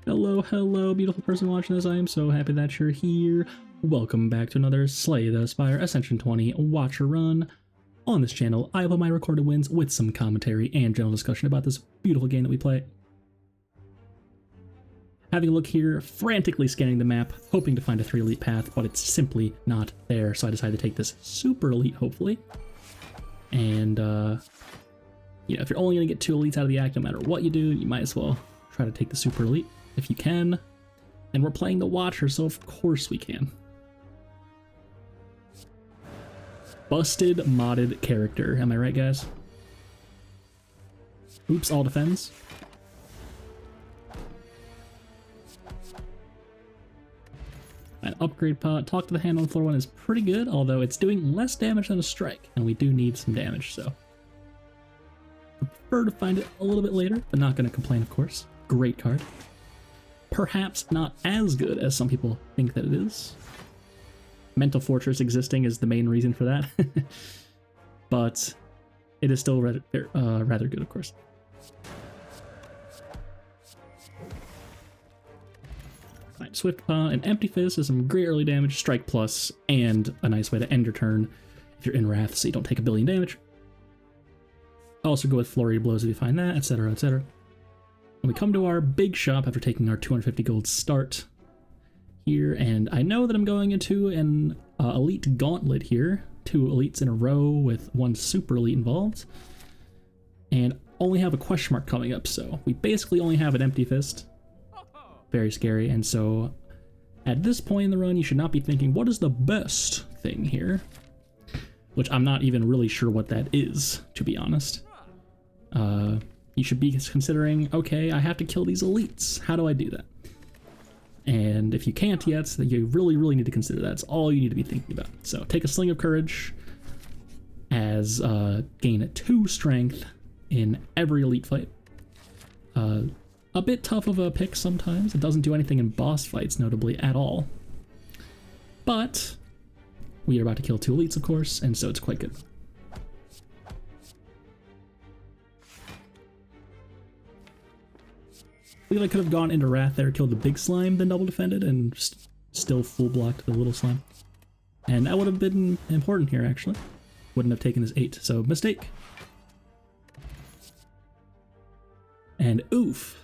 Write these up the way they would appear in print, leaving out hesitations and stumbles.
Hello, hello, beautiful person watching this. I am so happy that you're here. Welcome back to another Slay the Spire Ascension 20 Watcher Run. On this channel, I have my recorded wins with some commentary and general discussion about this beautiful game that we play. Having a look here, frantically scanning the map, hoping to find a 3 elite path, but it's simply not there, so I decided to take this super elite, hopefully. And, you know, if you're only going to get 2 elites out of the act, no matter what you do, you might as well try to take the super elite if you can. And we're playing the Watcher, so of course we can. Busted modded character, am I right, guys? Oops, all defends. An upgrade pot. Talk to the hand on floor 1 is pretty good, although it's doing less damage than a strike, and we do need some damage, so I prefer to find it a little bit later, but not going to complain, of course. Great card. Perhaps not as good as some people think that it is. Mental Fortress existing is the main reason for that, but it is still rather good, of course. Right, Swift Paw and Empty Fist is some great early damage, Strike Plus, and a nice way to end your turn if you're in Wrath, so you don't take a billion damage. Also go with Flurry of Blows if you find that, etc., etc. When we come to our big shop after taking our 250 gold start here, and I know that I'm going into an elite gauntlet here, 2 elites in a row with 1 super elite involved, and only have a question mark coming up, so we basically only have an Empty Fist. Very scary, and so at this point in the run, you should not be thinking, what is the best thing here? Which I'm not even really sure what that is, to be honest. You should be considering, okay, I have to kill these elites. How do I do that? And if you can't yet, then you really, really need to consider that. That's all you need to be thinking about. So take a Sling of Courage as gain 2 strength in every elite fight. A bit tough of a pick sometimes. It doesn't do anything in boss fights, notably, at all. But we are about to kill 2 elites, of course, and so it's quite good. I feel I could have gone into Wrath there, killed the big slime, then double defended, and still full blocked the little slime. And that would have been important here, actually. Wouldn't have taken this 8, so mistake. And oof.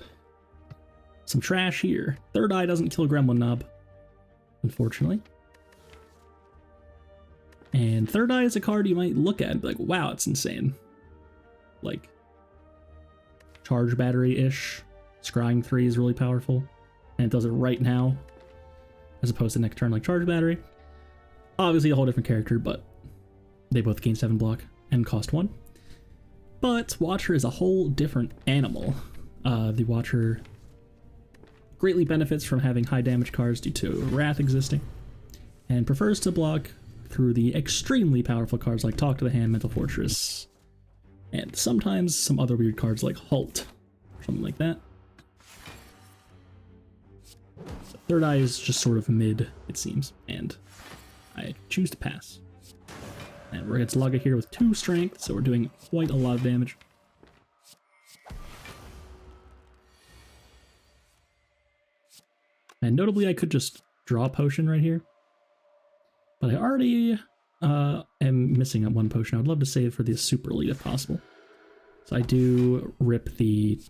Some trash here. Third Eye doesn't kill Gremlin Knob, unfortunately. And Third Eye is a card you might look at and be like, wow, it's insane. Like, Charge Battery-ish. Scrying 3 is really powerful, and it does it right now, as opposed to next turn like Charge Battery. Obviously a whole different character, but they both gain 7 block and cost 1. But Watcher is a whole different animal. The Watcher greatly benefits from having high damage cards due to Wrath existing, and prefers to block through the extremely powerful cards like Talk to the Hand, Mental Fortress, and sometimes some other weird cards like Halt, or something like that. So Third Eye is just sort of mid, it seems, and I choose to pass. And we're going to log it here with 2 strength, so we're doing quite a lot of damage. And notably, I could just draw a potion right here, but I already am missing up 1 potion. I would love to save for the super elite if possible. So I do rip the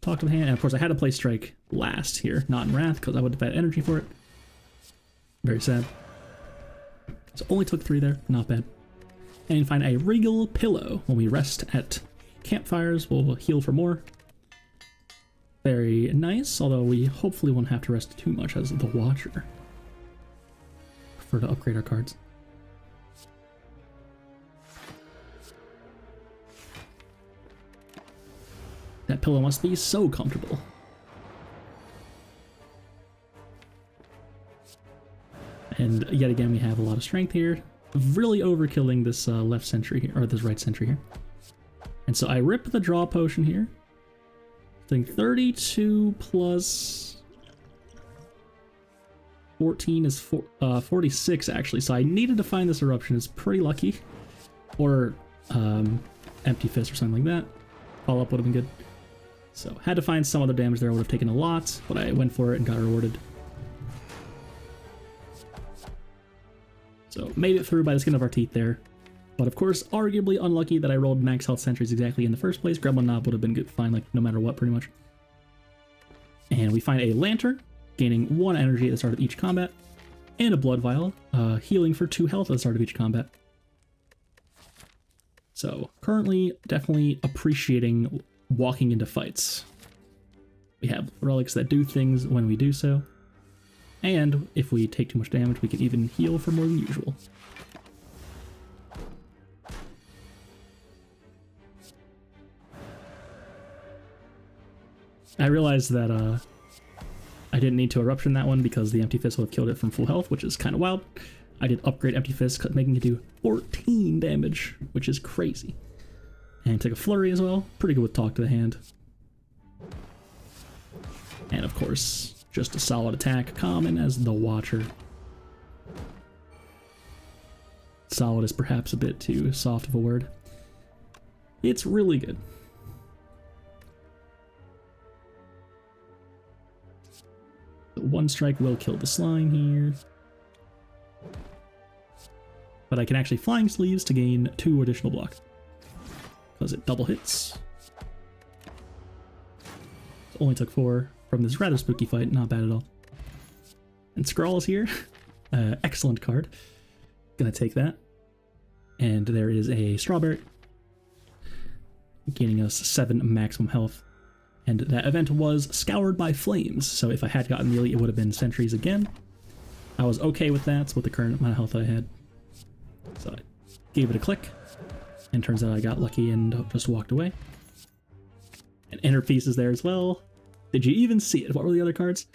Talk to the Hand, and of course I had to play Strike last here, not in Wrath, because I would have had energy for it. Very sad. So only took 3 there, not bad. And find a Regal Pillow. When we rest at campfires, we'll heal for more. Very nice, although we hopefully won't have to rest too much as the Watcher. Prefer to upgrade our cards. That pillow must be so comfortable. And yet again, we have a lot of strength here. Really overkilling this left sentry here, or this right sentry here. And so I rip the draw potion here. I think 32 plus 14 is 46 actually. So I needed to find this eruption. It's pretty lucky. Or Empty Fist or something like that. Follow-up would have been good. So had to find some other damage there. I would have taken a lot, but I went for it and got rewarded. So made it through by the skin of our teeth there. But of course, arguably unlucky that I rolled max health sentries exactly in the first place. Gremlin Knob would have been good, fine, like no matter what, pretty much. And we find a lantern, gaining 1 energy at the start of each combat, and a blood vial, healing for 2 health at the start of each combat. So currently, definitely appreciating walking into fights. We have relics that do things when we do so, and if we take too much damage, we can even heal for more than usual. I realized that I didn't need to eruption that one because the Empty Fist would have killed it from full health, which is kind of wild. I did upgrade Empty Fist, making it do 14 damage, which is crazy. And took a flurry as well. Pretty good with Talk to the Hand. And of course, just a solid attack, common as the Watcher. Solid is perhaps a bit too soft of a word. It's really good. The 1 strike will kill the slime here. But I can actually Flying Sleeves to gain 2 additional block. Because it double hits. It only took 4 from this rather spooky fight, not bad at all. And Scrawl is here. Excellent card. Gonna take that. And there is a Strawberry, gaining us 7 maximum health. And that event was Scoured by Flames, so if I had gotten the elite, it would have been Sentries again. I was okay with that with the current amount of health I had. So I gave it a click, and turns out I got lucky and just walked away. And Inner Peace is there as well. Did you even see it? What were the other cards?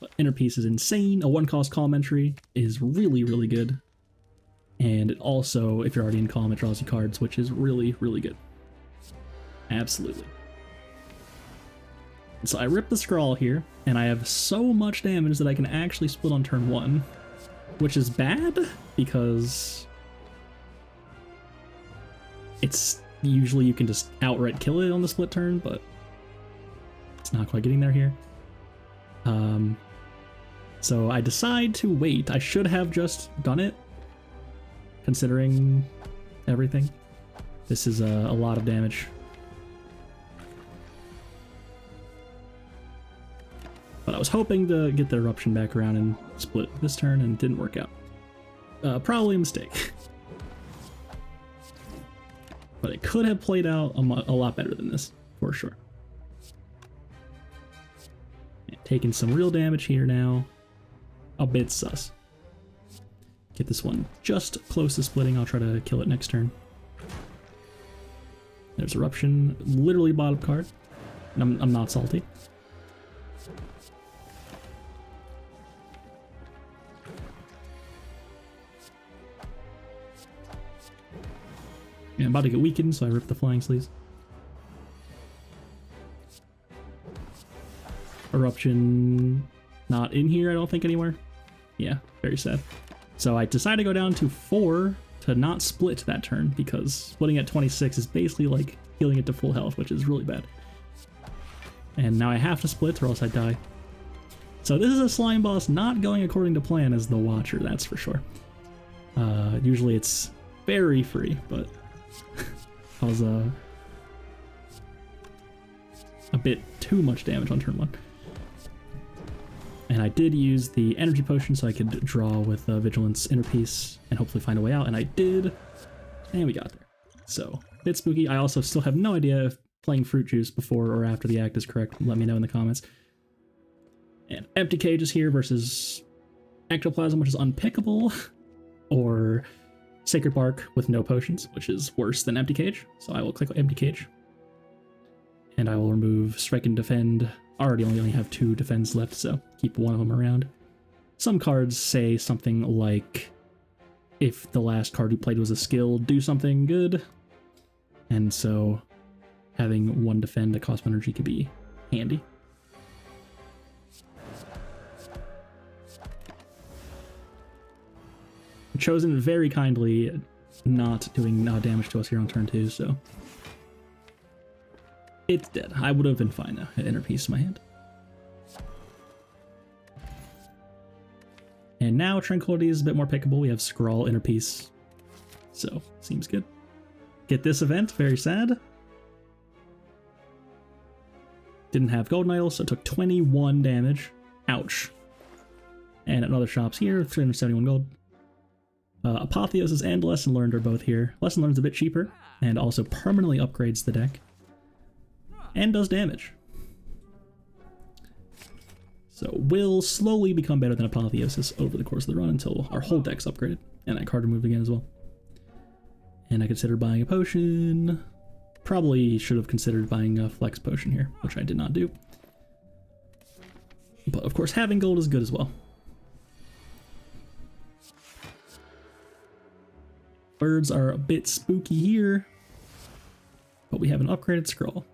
But Inner Peace is insane. A 1-cost column entry is really, really good. And it also, if you're already in column, it draws you cards, which is really, really good. Absolutely. So I rip the Scrawl here, and I have so much damage that I can actually split on turn 1, which is bad, because it's usually you can just outright kill it on the split turn, but it's not quite getting there here. So I decide to wait. I should have just done it, considering everything. This is a lot of damage. But I was hoping to get the eruption back around and split this turn, and it didn't work out. Probably a mistake. But it could have played out a lot better than this, for sure. And taking some real damage here now. A bit sus. Get this one just close to splitting. I'll try to kill it next turn. There's eruption, literally bottom card. And I'm not salty. Yeah, I'm about to get weakened, so I rip the Flying Sleeves. Eruption not in here, I don't think, anywhere. Yeah, very sad. So I decided to go down to 4 to not split that turn, because splitting at 26 is basically like healing it to full health, which is really bad. And now I have to split or else I die. So this is a slime boss not going according to plan as the Watcher, that's for sure. Usually it's very free, but I was a bit too much damage on turn 1. And I did use the energy potion so I could draw with Vigilance, Inner Peace, and hopefully find a way out, and I did, and we got there. So, a bit spooky. I also still have no idea if playing Fruit Juice before or after the act is correct. Let me know in the comments. And Empty Cage is here versus Ectoplasm, which is unpickable, or Sacred Bark with no potions, which is worse than Empty Cage. So I will click Empty Cage. And I will remove Strike and Defend. I already only have 2 defense left, so keep one of them around. Some cards say something like, if the last card you played was a skill, do something good. And so having 1 defend that costs 1 energy could be handy. Chosen very kindly not doing damage to us here on turn 2, so It's dead. I would have been fine though. It inner piece my hand. And now Tranquility is a bit more pickable. We have Scrawl inner piece. So, seems good. Get this event, very sad. Didn't have Golden Idol, so it took 21 damage. Ouch. And at other shops here, 371 gold. Apotheosis and Lesson Learned are both here. Lesson Learned's a bit cheaper, and also permanently upgrades the deck. And does damage. So will slowly become better than Apotheosis over the course of the run until our whole deck's upgraded. And that card removed again as well. And I considered buying a potion. Probably should have considered buying a flex potion here, which I did not do. But of course having gold is good as well. Birds are a bit spooky here, but we have an upgraded scroll.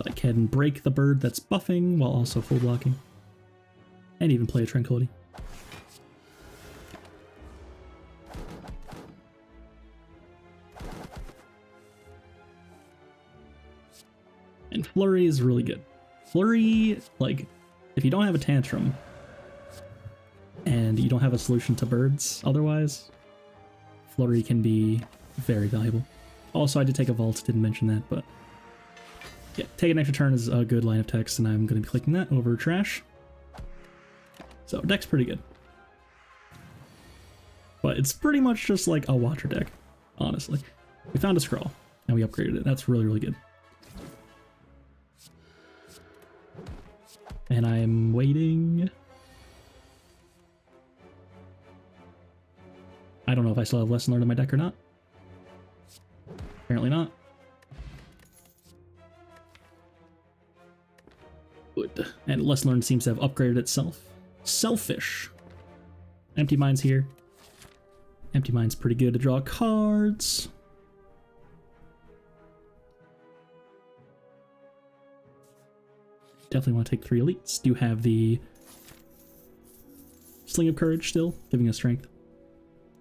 I can break the bird that's buffing while also full blocking. And even play a Tranquility. And Flurry is really good. Flurry, like, if you don't have a Tantrum, and you don't have a solution to birds otherwise, Flurry can be very valuable. Also, I did take a vault, didn't mention that, but yeah, take an extra turn is a good line of text, and I'm going to be clicking that over trash. So, deck's pretty good. But it's pretty much just like a Watcher deck, honestly. We found a scroll, and we upgraded it. That's really, really good. And I'm waiting. I don't know if I still have Lesson Learned in my deck or not. Apparently not. Good. And Lesson Learned seems to have upgraded itself. Selfish. Empty Mind's here. Empty Mind's pretty good to draw cards. Definitely want to take 3 elites. Do have the Sling of Courage still, giving us strength.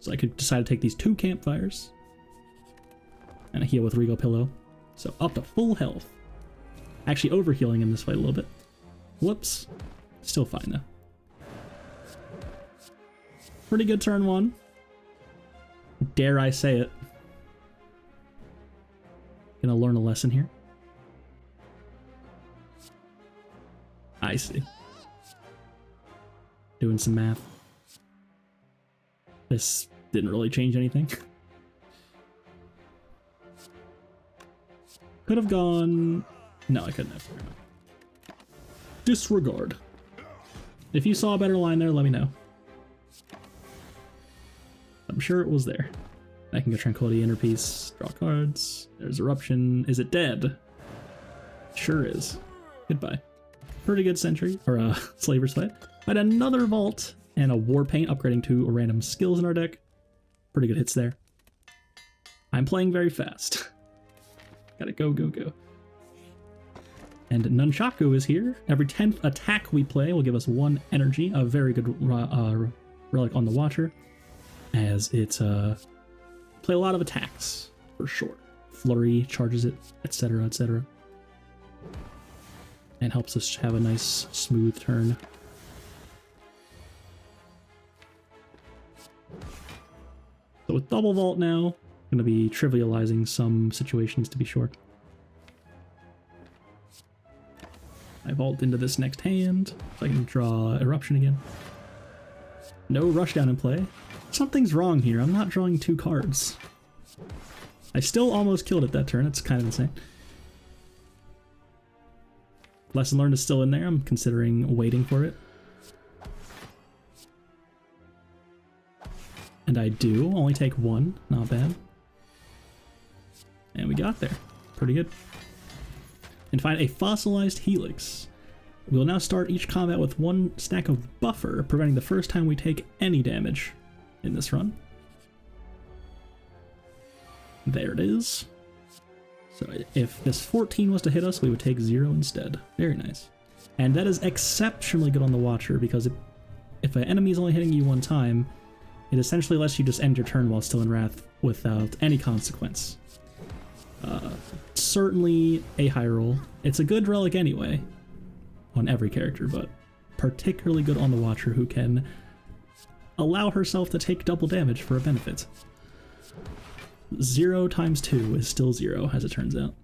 So I could decide to take these 2 campfires. And a heal with Regal Pillow. So up to full health. Actually overhealing in this fight a little bit. Whoops. Still fine though. Pretty good turn 1. Dare I say it. Gonna learn a lesson here. I see. Doing some math. This didn't really change anything. Could have gone... No, I couldn't have. Disregard. If you saw a better line there, let me know. I'm sure it was there. I can go Tranquility, Inner Piece, draw cards. There's Eruption. Is it dead? Sure is. Goodbye. Pretty good Sentry, or Slaver's Fight. But another Vault and a War Paint, upgrading 2 random skills in our deck. Pretty good hits there. I'm playing very fast. Gotta go, go, go. And Nunchaku is here. Every 10th attack we play will give us 1 energy, a very good relic on the Watcher, as it's play a lot of attacks, for sure. Flurry charges it, etc., etc. And helps us have a nice, smooth turn. So with Double Vault now, I'm going to be trivializing some situations to be sure. I vault into this next hand, so I can draw Eruption again. No Rushdown in play. Something's wrong here, I'm not drawing 2 cards. I still almost killed it that turn, it's kind of insane. Lesson Learned is still in there, I'm considering waiting for it. And I do, only take 1, not bad. And we got there, pretty good. And find a Fossilized Helix. We will now start each combat with 1 stack of buffer, preventing the first time we take any damage in this run. There it is. So if this 14 was to hit us, we would take 0 instead. Very nice. And that is exceptionally good on the Watcher, because if an enemy is only hitting you 1 time, It essentially lets you just end your turn while still in Wrath without any consequence. Certainly a high roll. It's a good relic anyway, on every character, but particularly good on the Watcher, who can allow herself to take double damage for a benefit. 0 times 2 is still 0, as it turns out.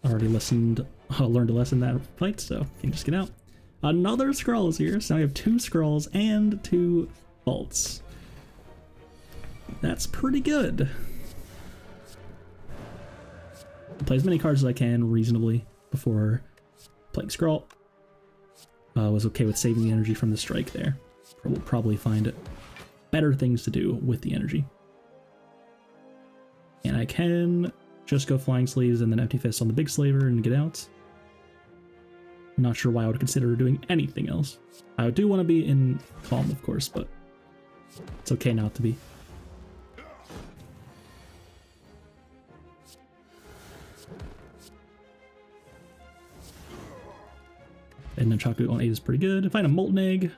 Already learned a lesson that fight, so can just get out. Another Scrawl is here, so now we have 2 Scrawls and 2 Vaults. That's pretty good. Play as many cards as I can reasonably before playing Scrawl. Was okay with saving the energy from the strike there. We'll probably find better things to do with the energy. And I can just go Flying Sleeves and then Empty Fist on the big slaver and get out. Not sure why I would consider doing anything else. I do want to be in Calm, of course, but it's okay not to be. And then Chaku on 8 is pretty good. Find a Molten Egg.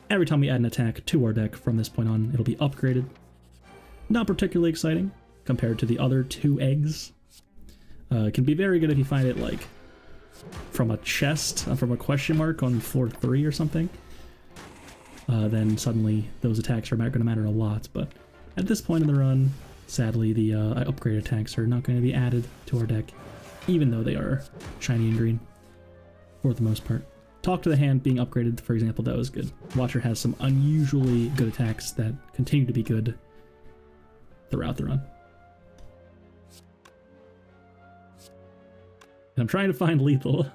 Every time we add an attack to our deck from this point on, it'll be upgraded. Not particularly exciting compared to the other 2 eggs. It can be very good if you find it like from a chest, from a question mark on floor 3 or something. Then suddenly those attacks are going to matter a lot. But at this point in the run, sadly, the upgrade attacks are not going to be added to our deck, even though they are shiny and green for the most part. Talk to the Hand being upgraded, for example, that was good. Watcher has some unusually good attacks that continue to be good throughout the run. And I'm trying to find lethal,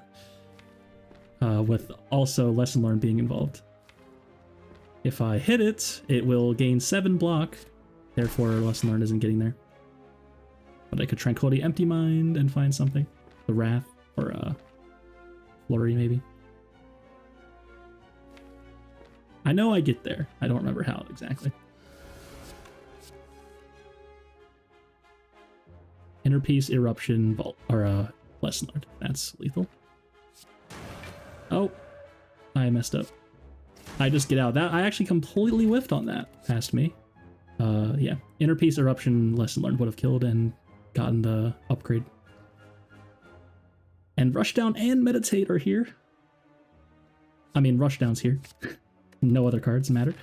with also Lesson Learned being involved. If I hit it, it will gain 7 block, therefore Lesson Learned isn't getting there. But I could Tranquility Empty Mind and find something. The Wrath, or Flurry maybe. I know I get there. I don't remember how exactly. Inner Peace, Eruption, Vault, or Lesson Learned. That's lethal. Oh, I messed up. I just get out. That I actually completely whiffed on that past me. Yeah, Inner Peace, Eruption, Lesson Learned would have killed and gotten the upgrade. And Rushdown and Meditate are here. I mean, Rushdown's here. No other cards matter.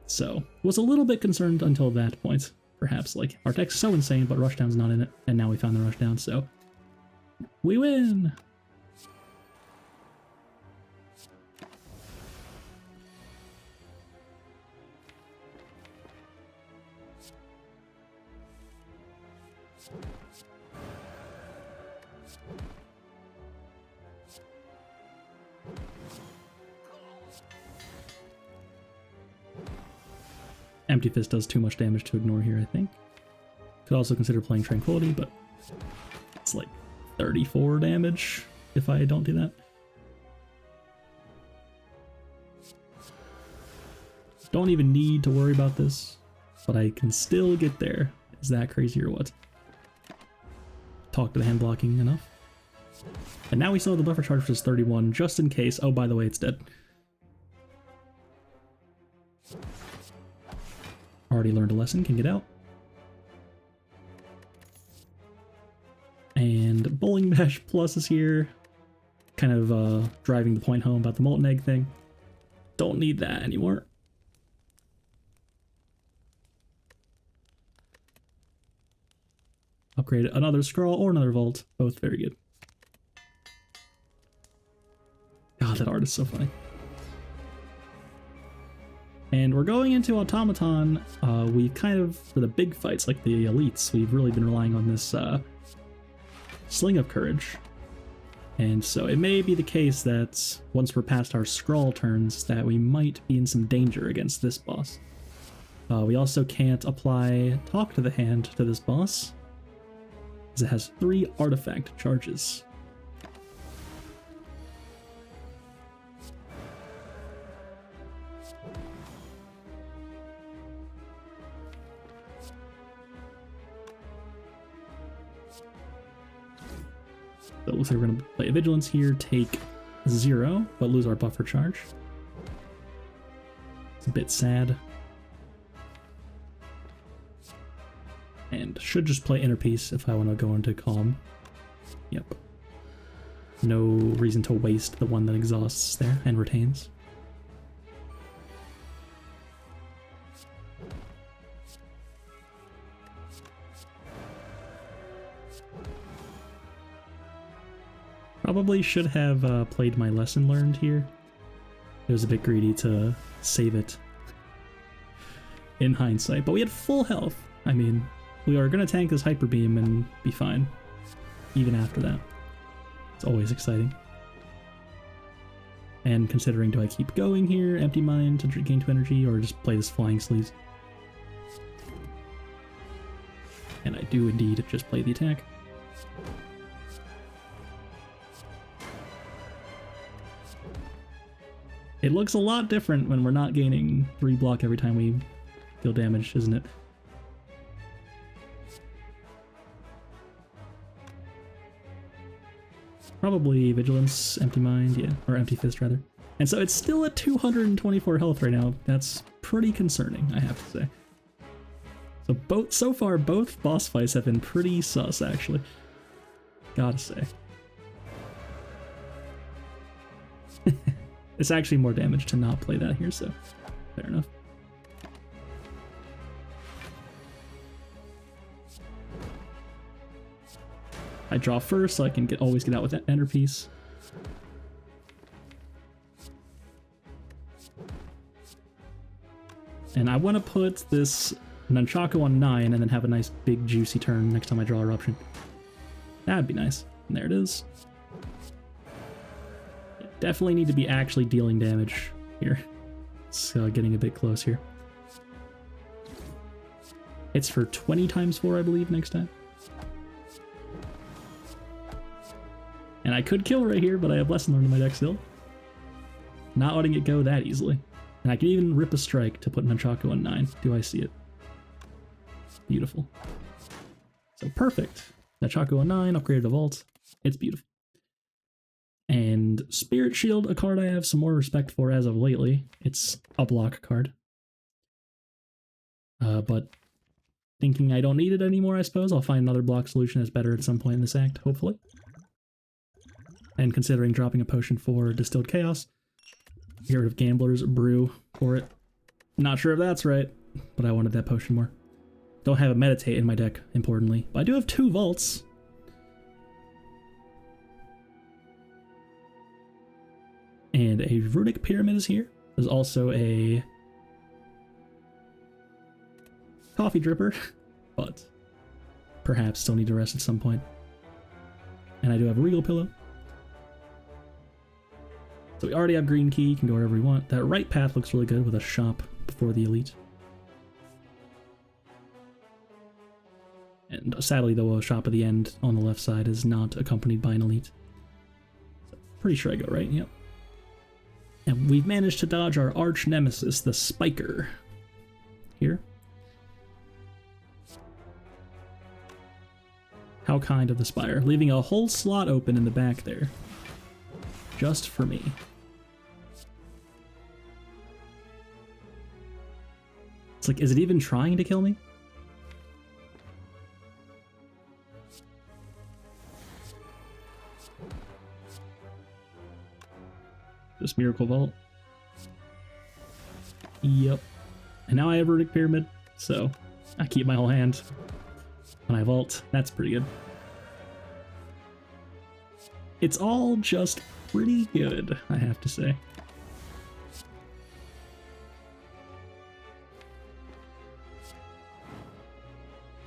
So, was a little bit concerned until that point. Perhaps, like, our deck's so insane, but Rushdown's not in it, and now we found the Rushdown, so we win! Empty Fist does too much damage to ignore here, I think. Could also consider playing Tranquility, but it's like 34 damage if I don't do that. Don't even need to worry about this, but I can still get there. Is that crazy or what? Talk to the Hand blocking enough. And now we still have the buffer charge, which is 31, just in case. Oh, by the way, it's dead. Already learned a lesson, can get out. And Bowling Bash Plus is here. Kind of driving the point home about the Molten Egg thing. Don't need that anymore. Upgrade another Scrawl or another Vault. Both very good. God, that art is so funny. And we're going into Automaton. We've kind of, for the big fights like the elites, we've really been relying on this Sling of Courage. And so it may be the case that once we're past our Scrawl turns that we might be in some danger against this boss. We also can't apply Talk to the Hand to this boss, because it has 3 artifact charges. So it looks like we're going to play a Vigilance here, take 0, but lose our buffer charge. It's a bit sad. And should just play Inner Peace if I want to go into Calm. Yep. No reason to waste the one that exhausts there and retains. Probably should have played my lesson learned here. It was a bit greedy to save it in hindsight, but we had full health. I mean, we are going to tank this Hyper Beam and be fine, even after that. It's always exciting. And considering, do I keep going here, Empty Mind to gain 2 energy, or just play this Flying Sleaze? And I do indeed just play the attack. It looks a lot different when we're not gaining 3 block every time we deal damage, isn't it? Probably Vigilance, Empty Mind, yeah, or Empty Fist rather. And so it's still at 224 health right now. That's pretty concerning, I have to say. So far, both boss fights have been pretty sus, actually. Gotta say. It's actually more damage to not play that here, so fair enough. I draw first so I can always get out with that Ender Piece. And I want to put this Nunchaku on 9 and then have a nice big juicy turn next time I draw Eruption. That'd be nice. And there it is. Definitely need to be actually dealing damage here. It's getting a bit close here. It's for 20 times 4, I believe, next time. And I could kill right here, but I have Lesson Learned in my deck still. Not letting it go that easily. And I can even rip a strike to put Nunchaku on 9. Do I see it? Beautiful. So perfect. Nunchaku on 9, upgraded to Vault. It's beautiful. And Spirit Shield, a card I have some more respect for as of lately. It's a block card. But thinking I don't need it anymore, I suppose. I'll find another block solution that's better at some point in this act, hopefully. And considering dropping a potion for Distilled Chaos, get rid of Gambler's Brew for it. Not sure if that's right, but I wanted that potion more. Don't have a Meditate in my deck, importantly. But I do have 2 Vaults. And a Runic Pyramid is here. There's also a Coffee Dripper, but perhaps still need to rest at some point. And I do have a Regal Pillow. So we already have Green Key, you can go wherever we want. That right path looks really good with a shop before the Elite. And sadly, though, a shop at the end on the left side is not accompanied by an Elite. So pretty sure I go right, yep. And we've managed to dodge our arch nemesis, the Spiker, here. How kind of the Spire, leaving a whole slot open in the back there. Just for me. It's like, is it even trying to kill me? Just Miracle Vault. Yep. And now I have Runic Pyramid, so I keep my whole hand. When I vault, that's pretty good. It's all just pretty good, I have to say.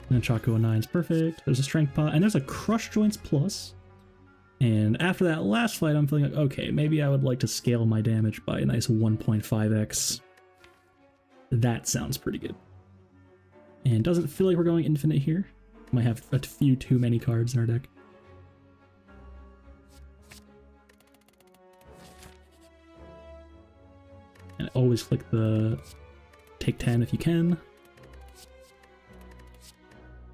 And then Chaco 9 is perfect. There's a Strength Pot, and there's a Crush Joints Plus. And after that last fight, I'm feeling like, okay, maybe I would like to scale my damage by a nice 1.5x. That sounds pretty good. And doesn't feel like we're going infinite here. Might have a few too many cards in our deck. And always click the take 10 if you can.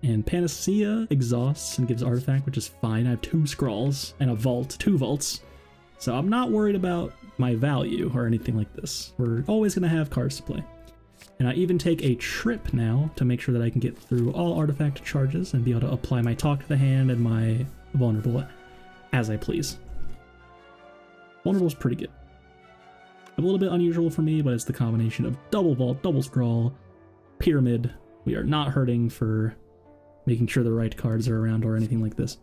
And Panacea exhausts and gives Artifact, which is fine. I have 2 Scrawls and a Vault, 2 Vaults. So I'm not worried about my value or anything like this. We're always going to have cards to play. And I even take a trip now to make sure that I can get through all artifact charges and be able to apply my talk to the hand and my vulnerable as I please. Vulnerable is pretty good. A little bit unusual for me, but it's the combination of double vault, double scrawl, pyramid. We are not hurting for making sure the right cards are around or anything like this.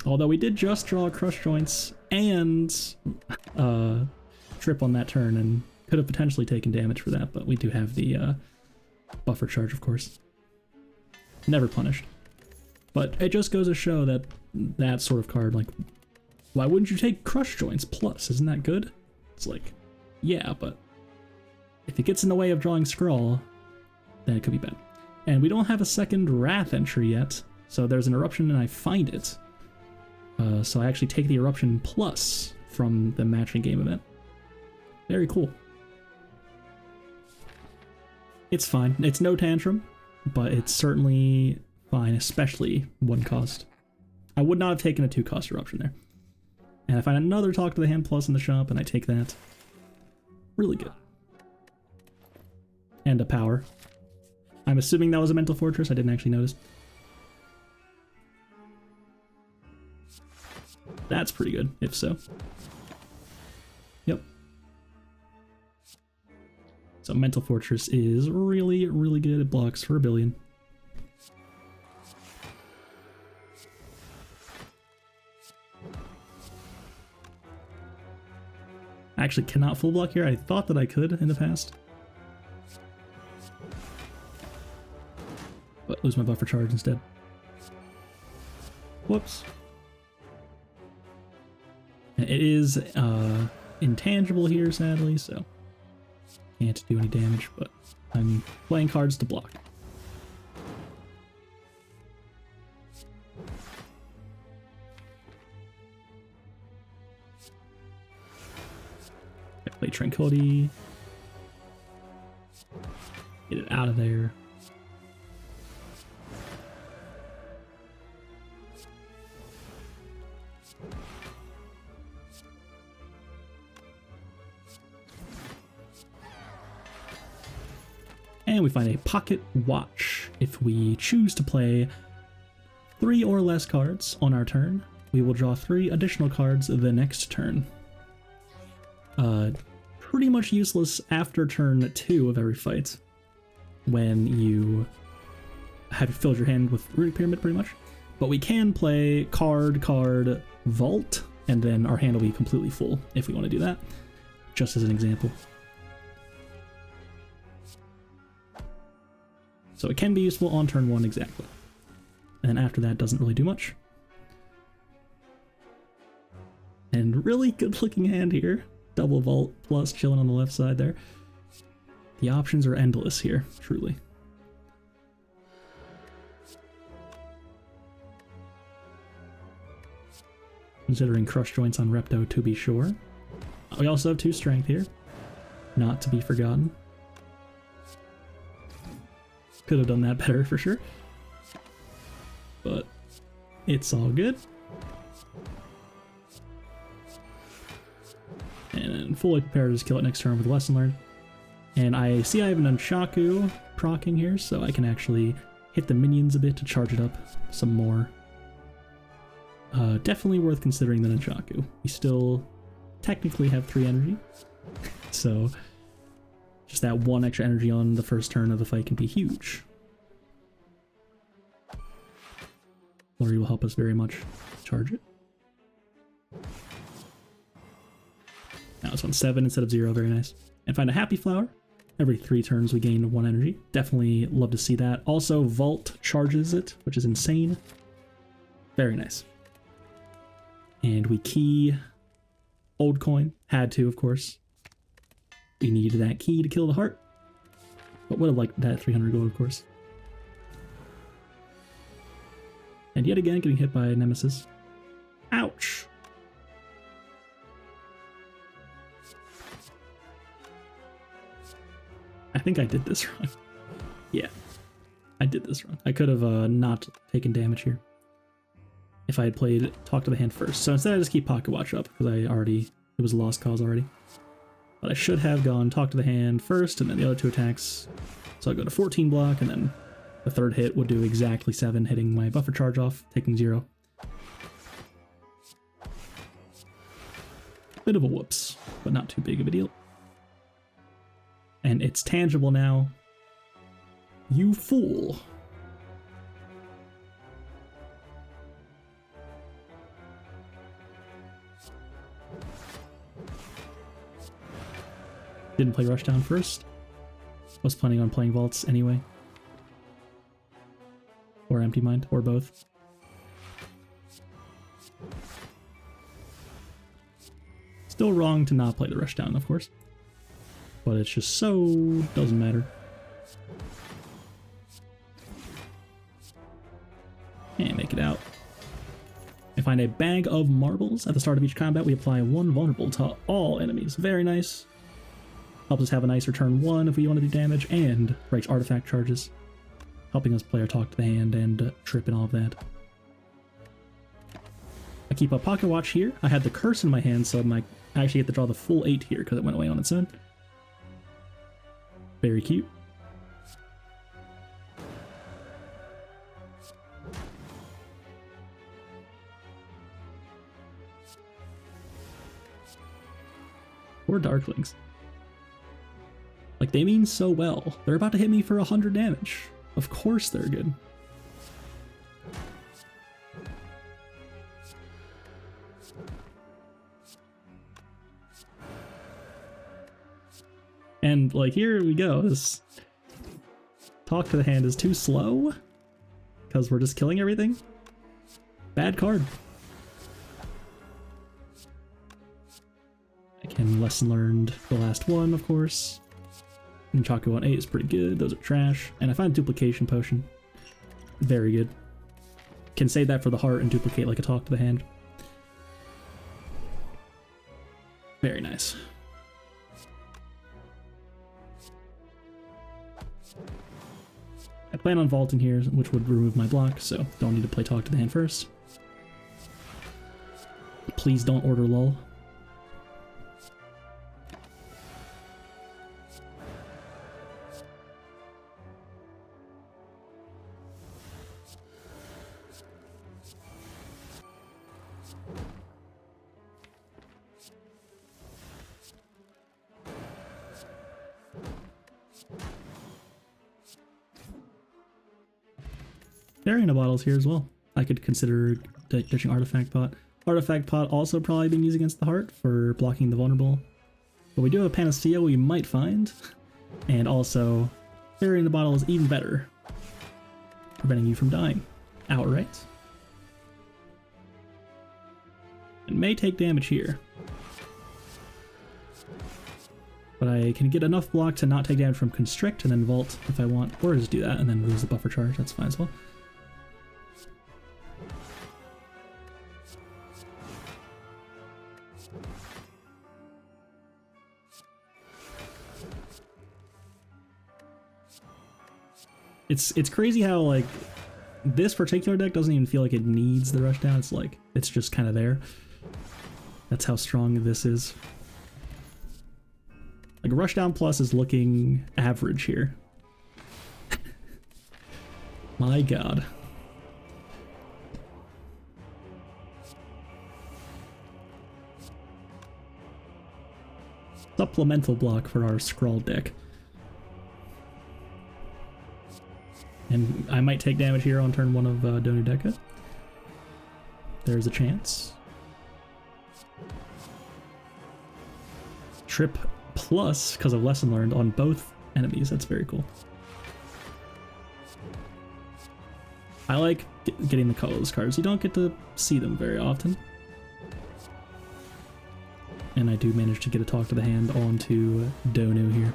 Although we did just draw crush joints and trip on that turn and could have potentially taken damage for that, but we do have the buffer charge, of course. Never punished. But it just goes to show that that sort of card, like, why wouldn't you take crush joints plus? Isn't that good? It's like, yeah, but if it gets in the way of drawing scrawl, then it could be bad. And we don't have a second wrath entry yet, so there's an eruption and I find it. So I actually take the eruption plus from the matching game event. Very cool. It's fine. It's no tantrum, but it's certainly fine, especially one cost. I would not have taken a 2-cost eruption there. And I find another talk to the hand plus in the shop, and I take that. Really good. And a power. I'm assuming that was a mental fortress. I didn't actually notice. That's pretty good, if so. Yep. So mental fortress is really, really good. It blocks for 1 billion. I actually cannot full block here. I thought that I could in the past. But lose my buffer charge instead. Whoops. And it is intangible here, sadly, so can't do any damage, but I'm playing cards to block. I play Tranquility. Get it out of there. And we find a pocket watch. If we choose to play 3 or less cards on our turn, we will draw 3 additional cards the next turn. Pretty much useless after turn 2 of every fight, when you have filled your hand with Runic Pyramid, pretty much. But we can play card, vault, and then our hand will be completely full if we want to do that, just as an example. So it can be useful on turn 1 exactly. And after that, doesn't really do much. And really good looking hand here. Double vault plus chilling on the left side there. The options are endless here, truly. Considering crush joints on Repto to be sure. We also have 2 strength here, not to be forgotten. Could have done that better for sure, but it's all good. And fully prepared to just kill it next turn with Lesson Learned. And I see I have an Nunchaku proccing here, so I can actually hit the minions a bit to charge it up some more. Definitely worth considering the Nunchaku. We still technically have 3 energy, so just that 1 extra energy on the first turn of the fight can be huge. Flurry will help us very much. Charge it. Now it's on 7 instead of 0, very nice. And find a Happy Flower. Every 3 turns we gain 1 energy. Definitely love to see that. Also, Vault charges it, which is insane. Very nice. And we key Old Coin. Had to, of course. We need that key to kill the heart. But would have liked that 300 gold, of course. And yet again, getting hit by Nemesis. Ouch! I think I did this wrong. Yeah, I did this wrong. I could have not taken damage here if I had played Talk to the Hand first. So instead I just keep Pocket Watch up because I already it was a lost cause already. But I should have gone talk to the hand first, and then the other 2 attacks. So I'll go to 14 block, and then the 3rd hit would do exactly 7, hitting my buffer charge off, taking 0. Bit of a whoops, but not too big of a deal. And it's tangible now. You fool. Didn't play Rushdown first. Was planning on playing Vaults anyway. Or Empty Mind, or both. Still wrong to not play the Rushdown, of course. But it's just so... doesn't matter. And make it out. I find a bag of marbles. At the start of each combat, we apply 1 vulnerable to all enemies. Very nice. Helps us have a nicer turn 1 if we want to do damage, and breaks artifact charges, helping us play our talk to the hand and trip and all of that. I keep a pocket watch here. I had the curse in my hand, so I actually get to draw the full 8 here because it went away on its own. Very cute. Or Darklings. Like, they mean so well. They're about to hit me for 100 damage. Of course they're good. And, like, here we go. This talk to the hand is too slow because we're just killing everything. Bad card. I can lesson learned the last one, of course. And Chaco on 8 is pretty good. Those are trash. And I find Duplication Potion very good. Can save that for the heart and duplicate like a talk to the hand. Very nice. I plan on vaulting here, which would remove my block, so don't need to play talk to the hand first. Please don't order lull. Carrying bottles here as well. I could consider ditching Artifact Pot. Artifact Pot also probably being used against the heart for blocking the vulnerable. But we do have a Panacea we might find. And also, carrying the bottle is even better, preventing you from dying outright. And may take damage here. But I can get enough block to not take damage from Constrict and then Vault if I want. Or just do that and then lose the buffer charge. That's fine as well. It's crazy how, like, this particular deck doesn't even feel like it needs the Rushdown. It's like, it's just kind of there. That's how strong this is. Like, Rushdown Plus is looking average here. My god. Supplemental block for our Scrawl deck. And I might take damage here on turn 1 of Donu Deca. There's a chance. Trip plus, because of Lesson Learned, on both enemies. That's very cool. I like getting the colorless cards. You don't get to see them very often. And I do manage to get a talk to the hand onto Donu here.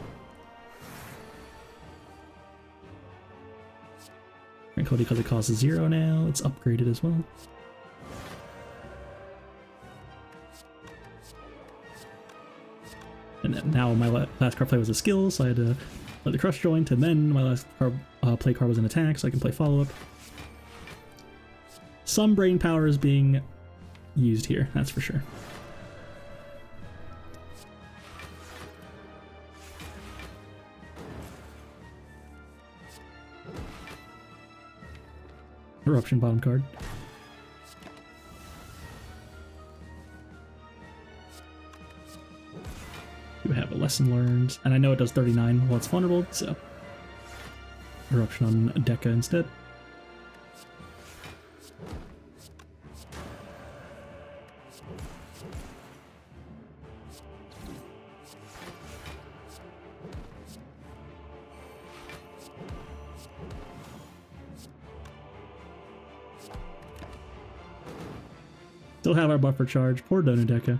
Cody, because it costs 0 now, it's upgraded as well. And then now my last card play was a skill, so I had to let the Crush Joint, and then my last card, play card was an attack, so I can play follow-up. Some brain power is being used here, that's for sure. Eruption bottom card. You have a lesson learned, and I know it does 39 while it's vulnerable, so Eruption on Deca instead. Still have our buffer charge. Poor Donu Deca.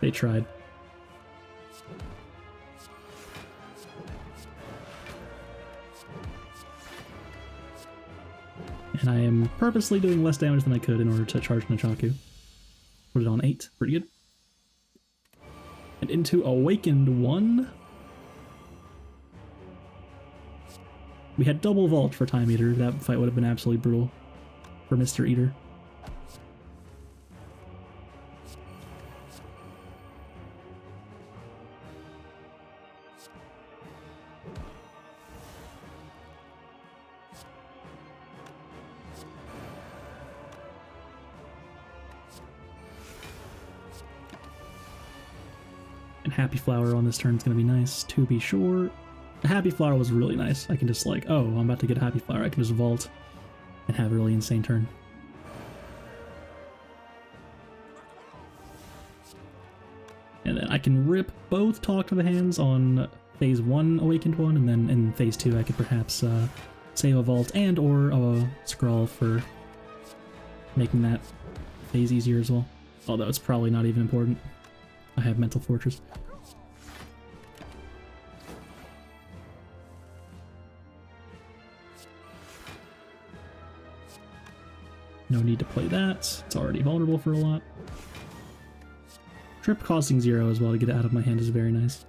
They tried. And I am purposely doing less damage than I could in order to charge Nunchaku. Put it on 8. Pretty good. And into Awakened 1. We had double Vault for Time Eater. That fight would have been absolutely brutal for Mr. Eater. And Happy Flower on this turn is going to be nice, to be sure. The Happy Flower was really nice. I can just like, oh, I'm about to get a Happy Flower. I can just vault and have a really insane turn. And then I can rip both Talk to the Hands on phase 1 Awakened 1, and then in phase 2 I could perhaps save a vault and or a scroll for making that phase easier as well. Although it's probably not even important. I have Mental Fortress. No need to play that. It's already vulnerable for a lot. Trip costing 0 as well to get it out of my hand is very nice.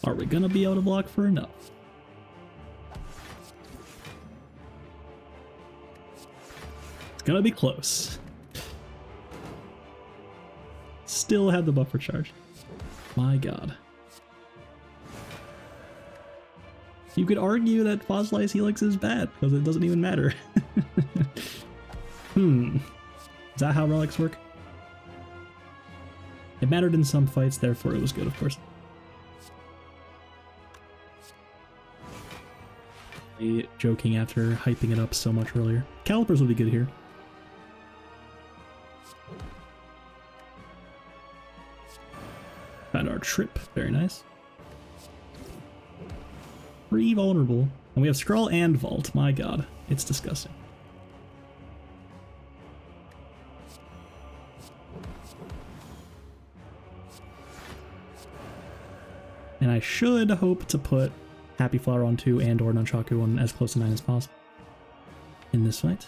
Are we gonna be able to block for enough? It's gonna be close. Still have the buffer charge. My god. You could argue that Fossilized Helix is bad, because it doesn't even matter. Is that how relics work? It mattered in some fights, therefore it was good, of course. Joking after hyping it up so much earlier. Calipers would be good here. Found our trip, very nice. Pretty vulnerable. And we have Scrawl and Vault, my god. It's disgusting. And I should hope to put Happy Flower on 2 and or Nunchaku on as close to 9 as possible in this fight.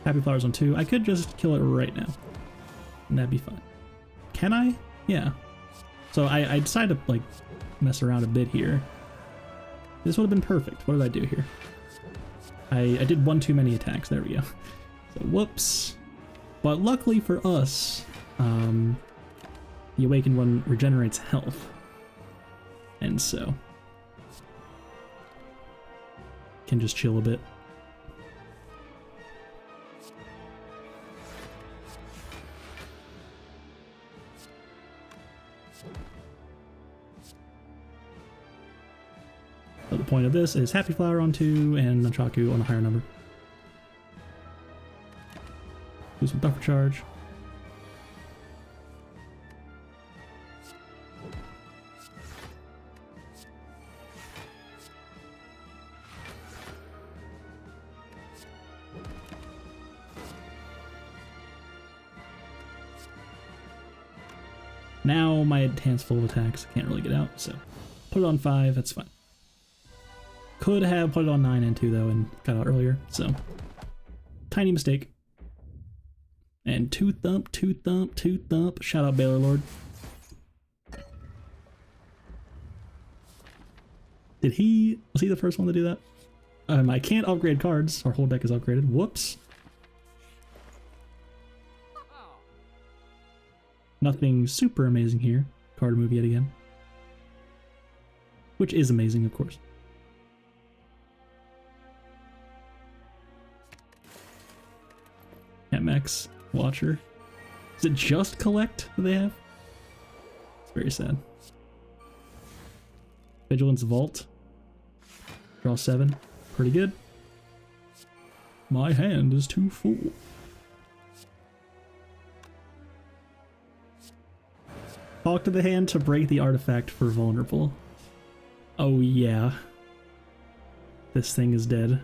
Happy Flower's on 2. I could just kill it right now, and that'd be fine. Can I? Yeah. So I decided to like mess around a bit here. This would have been perfect. What did I do here? I did one too many attacks. There we go. So whoops. But luckily for us, the Awakened one regenerates health. And so can just chill a bit. So the point of this is Happy Flower on 2 and Nunchaku on a higher number. Do some buffer charge. Now my hand's full of attacks, can't really get out, so put it on 5, that's fine. Could have put it on 9 and 2 though and got out earlier, so tiny mistake. And 2 thump, 2 thump, 2 thump, shout out Baylor Lord. Was he the first one to do that? I can't upgrade cards. Our whole deck is upgraded. Whoops. Nothing super amazing here. Card move yet again. Which is amazing, of course. MX Watcher. Is it just collect that they have? It's very sad. Vigilance Vault. Draw 7. Pretty good. My hand is too full. Talk to the hand to break the artifact for vulnerable. Oh yeah. This thing is dead.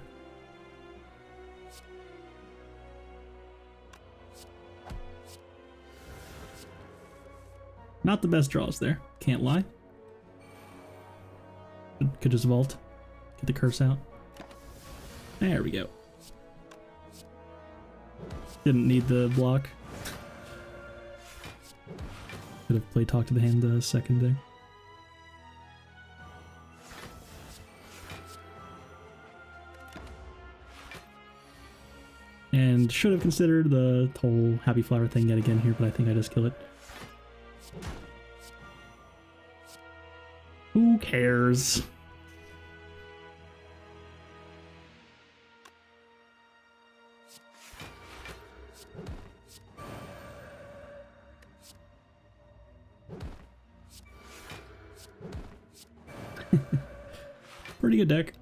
Not the best draws there, can't lie. Could just vault. Get the curse out. There we go. Didn't need the block. Could have played Talk to the Hand a second there. And should have considered the whole Happy Flower thing yet again here, but I think I just kill it. Who cares? Pretty good deck.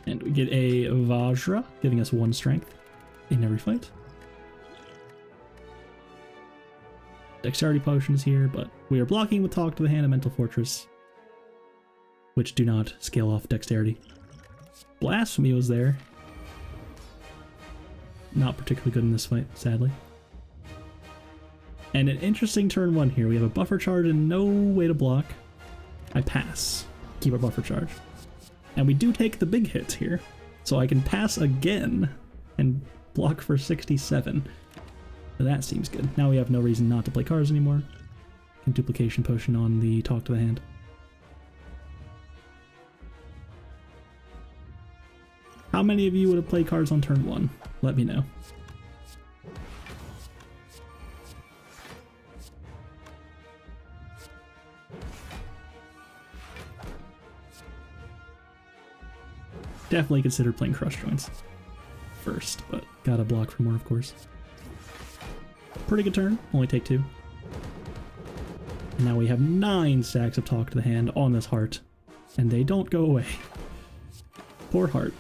And we get a Vajra, giving us 1 strength in every fight. Dexterity potions here, but we are blocking with Talk to the Hand and Mental Fortress, which do not scale off dexterity. Blasphemy was there. Not particularly good in this fight, sadly. And an interesting turn 1 here. We have a buffer charge and no way to block. I pass. Keep our buffer charge. And we do take the big hits here. So I can pass again and block for 67. So that seems good. Now we have no reason not to play cards anymore. Can duplication potion on the Talk to the Hand. How many of you would have played cards on turn 1? Let me know. Definitely consider playing Crush Joints first, but gotta block for more, of course. Pretty good turn, only take 2. And now we have 9 stacks of Talk to the Hand on this heart, and they don't go away. Poor heart.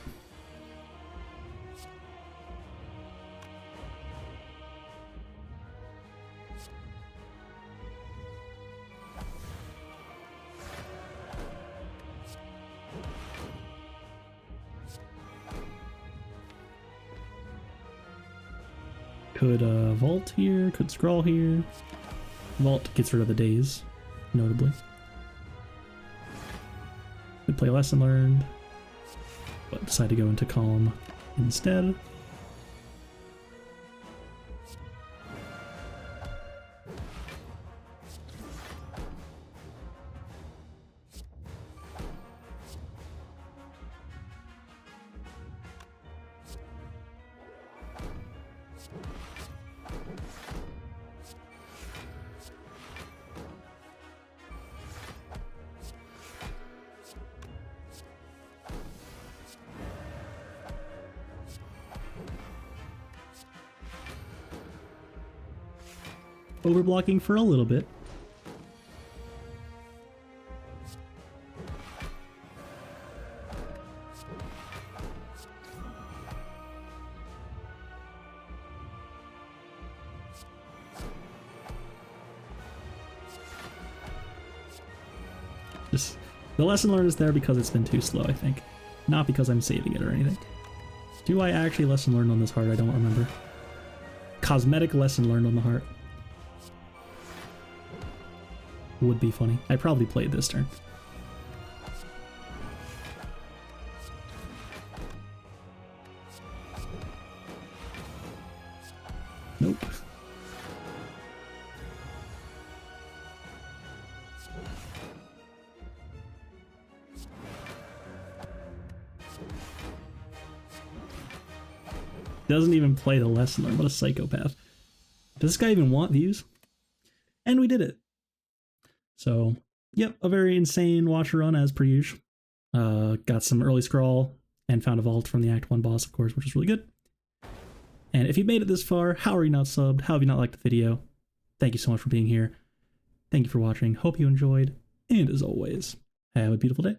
Could vault here, could scroll here. Vault gets rid of the days, notably. Could play Lesson Learned, but decide to go into Calm instead. Overblocking for a little bit. Just the lesson learned is there because it's been too slow, I think. Not because I'm saving it or anything. Do I actually lesson learn on this heart? I don't remember. Cosmetic lesson learned on the heart. Would be funny. I probably played this turn. Nope. Doesn't even play the lesson learned. What a psychopath. Does this guy even want views? And we did it. So, yep, a very insane watch run as per usual. Got some early scroll and found a vault from the Act 1 boss, of course, which is really good. And if you made it this far, how are you not subbed? How have you not liked the video? Thank you so much for being here. Thank you for watching. Hope you enjoyed. And as always, have a beautiful day.